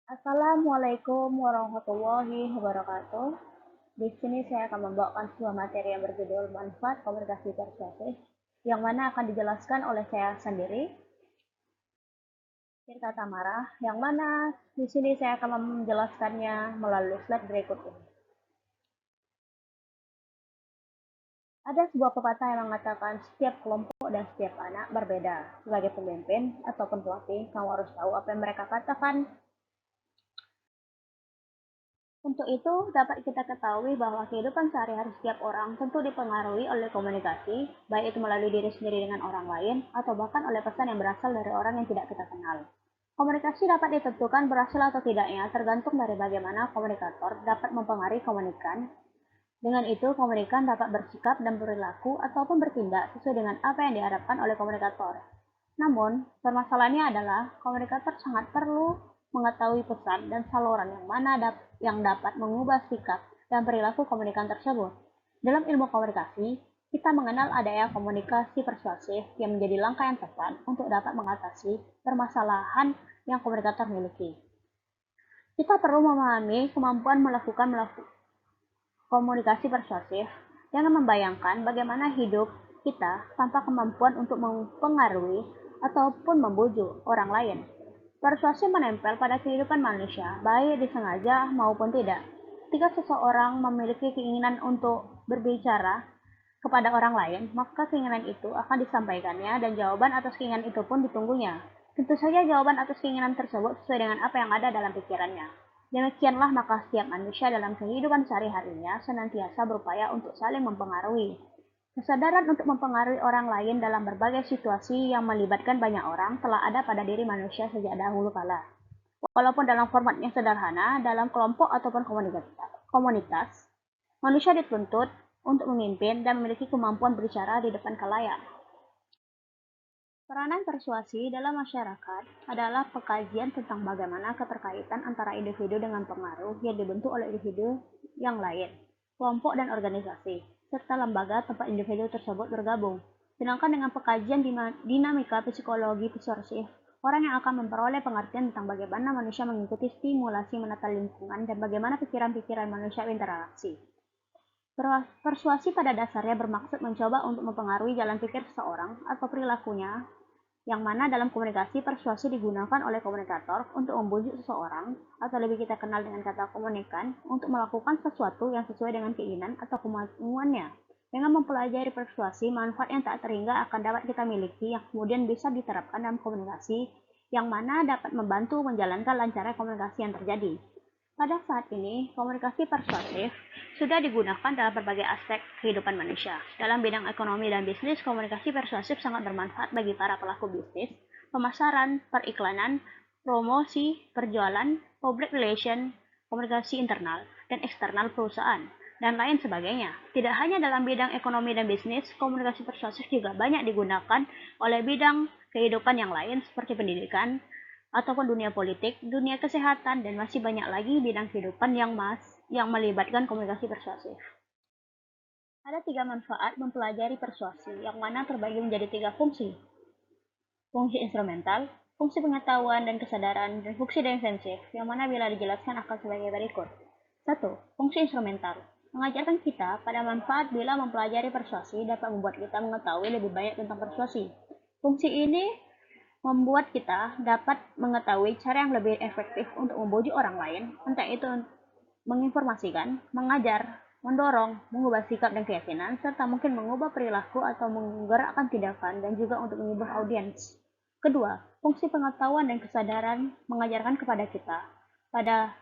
Assalamualaikum warahmatullahi wabarakatuh. Di sini saya akan membawakan sebuah materi yang berjudul manfaat komunikasi persuasif, yang mana akan dijelaskan oleh saya sendiri, Tirta Tamara, yang mana di sini saya akan menjelaskannya melalui slide berikut ini. Ada sebuah pepatah yang mengatakan setiap kelompok dan setiap anak berbeda. Sebagai pemimpin ataupun pelatih, kamu harus tahu apa yang mereka katakan. Untuk itu, dapat kita ketahui bahwa kehidupan sehari-hari setiap orang tentu dipengaruhi oleh komunikasi, baik itu melalui diri sendiri dengan orang lain, atau bahkan oleh pesan yang berasal dari orang yang tidak kita kenal. Komunikasi dapat ditentukan berhasil atau tidaknya tergantung dari bagaimana komunikator dapat mempengaruhi komunikan. Dengan itu, komunikan dapat bersikap dan perilaku ataupun bertindak sesuai dengan apa yang diharapkan oleh komunikator. Namun, permasalahannya adalah komunikator sangat perlu mengetahui pesan dan saluran yang dapat mengubah sikap dan perilaku komunikan tersebut. Dalam ilmu komunikasi, kita mengenal adanya komunikasi persuasif yang menjadi langkah yang tepat untuk dapat mengatasi permasalahan yang komunikator miliki. Kita perlu memahami kemampuan melakukan komunikasi persuasif. Jangan membayangkan bagaimana hidup kita tanpa kemampuan untuk mempengaruhi ataupun membujuk orang lain. Persuasi menempel pada kehidupan manusia, baik disengaja maupun tidak. Ketika seseorang memiliki keinginan untuk berbicara kepada orang lain, maka keinginan itu akan disampaikannya dan jawaban atas keinginan itu pun ditunggunya. Tentu saja jawaban atas keinginan tersebut sesuai dengan apa yang ada dalam pikirannya. Demikianlah maka setiap manusia dalam kehidupan sehari-harinya senantiasa berupaya untuk saling mempengaruhi. Kesadaran untuk mempengaruhi orang lain dalam berbagai situasi yang melibatkan banyak orang telah ada pada diri manusia sejak dahulu kala. Walaupun dalam format yang sederhana, dalam kelompok ataupun komunitas, manusia dituntut untuk memimpin dan memiliki kemampuan berbicara di depan khalayak. Peranan persuasi dalam masyarakat adalah pengkajian tentang bagaimana keterkaitan antara individu dengan pengaruh yang dibentuk oleh individu yang lain, kelompok dan organisasi, serta lembaga tempat individu tersebut bergabung. Sedangkan dengan pengkajian dinamika psikologi persuasif, orang yang akan memperoleh pengertian tentang bagaimana manusia mengikuti stimulasi menata lingkungan dan bagaimana pikiran-pikiran manusia berinteraksi. Persuasi pada dasarnya bermaksud mencoba untuk mempengaruhi jalan pikir seseorang atau perilakunya, yang mana dalam komunikasi persuasi digunakan oleh komunikator untuk membujuk seseorang, atau lebih kita kenal dengan kata komunikan, untuk melakukan sesuatu yang sesuai dengan keinginan atau kemauannya. Dengan mempelajari persuasi, manfaat yang tak terhingga akan dapat kita miliki yang kemudian bisa diterapkan dalam komunikasi, yang mana dapat membantu menjalankan lancarnya komunikasi yang terjadi. Pada saat ini, komunikasi persuasif sudah digunakan dalam berbagai aspek kehidupan manusia. Dalam bidang ekonomi dan bisnis, komunikasi persuasif sangat bermanfaat bagi para pelaku bisnis, pemasaran, periklanan, promosi, perjualan, public relation, komunikasi internal dan eksternal perusahaan, dan lain sebagainya. Tidak hanya dalam bidang ekonomi dan bisnis, komunikasi persuasif juga banyak digunakan oleh bidang kehidupan yang lain seperti pendidikan, ataupun dunia politik, dunia kesehatan, dan masih banyak lagi bidang kehidupan yang melibatkan komunikasi persuasif. Ada 3 manfaat mempelajari persuasi, yang mana terbagi menjadi 3 fungsi. Fungsi instrumental, fungsi pengetahuan dan kesadaran, dan fungsi defensif, yang mana bila dijelaskan akan sebagai berikut. 1. Fungsi instrumental. Mengajarkan kita pada manfaat bila mempelajari persuasi dapat membuat kita mengetahui lebih banyak tentang persuasi. Fungsi ini membuat kita dapat mengetahui cara yang lebih efektif untuk membujuk orang lain, entah itu menginformasikan, mengajar, mendorong, mengubah sikap dan keyakinan, serta mungkin mengubah perilaku atau menggerakkan tindakan dan juga untuk mengubah audiens. Kedua, fungsi pengetahuan dan kesadaran mengajarkan kepada kita pada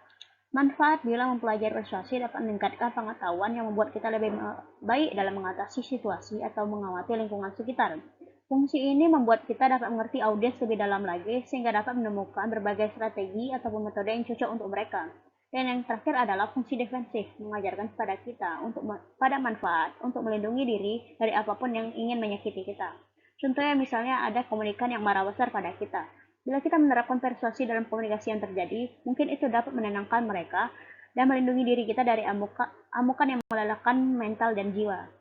manfaat bila mempelajari persuasi dapat meningkatkan pengetahuan yang membuat kita lebih baik dalam mengatasi situasi atau mengamati lingkungan sekitar. Fungsi ini membuat kita dapat mengerti audiens lebih dalam lagi sehingga dapat menemukan berbagai strategi ataupun metode yang cocok untuk mereka. Dan yang terakhir adalah fungsi defensif, mengajarkan kepada kita pada manfaat untuk melindungi diri dari apapun yang ingin menyakiti kita. Contohnya misalnya ada komunikan yang marah besar pada kita. Bila kita menerapkan persuasi dalam komunikasi yang terjadi, mungkin itu dapat menenangkan mereka dan melindungi diri kita dari amukan yang melelahkan mental dan jiwa.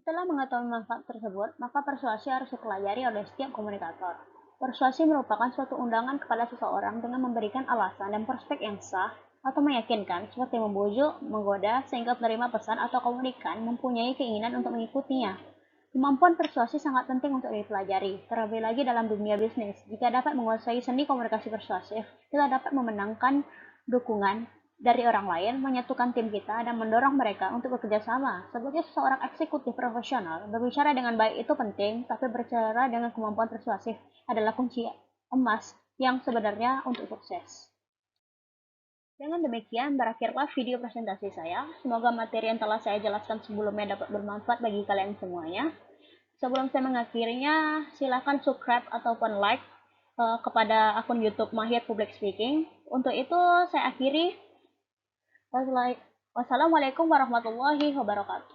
Setelah mengetahui manfaat tersebut, maka persuasi harus dipelajari oleh setiap komunikator. Persuasi merupakan suatu undangan kepada seseorang dengan memberikan alasan dan prospek yang sah atau meyakinkan, seperti membujuk, menggoda, sehingga penerima pesan atau komunikan mempunyai keinginan untuk mengikutinya. Kemampuan persuasi sangat penting untuk dipelajari, terlebih lagi dalam dunia bisnis. Jika dapat menguasai seni komunikasi persuasif, kita dapat memenangkan dukungan dari orang lain, menyatukan tim kita, dan mendorong mereka untuk bekerja sama. Sebagai seorang eksekutif profesional, berbicara dengan baik itu penting, tapi berbicara dengan kemampuan persuasif adalah kunci emas yang sebenarnya untuk sukses. Dengan demikian, berakhirlah video presentasi saya. Semoga materi yang telah saya jelaskan sebelumnya dapat bermanfaat bagi kalian semuanya. Sebelum saya mengakhirinya, silakan subscribe ataupun like kepada akun YouTube Mahir Public Speaking. Untuk itu, saya akhiri. Wassalamualaikum warahmatullahi wabarakatuh.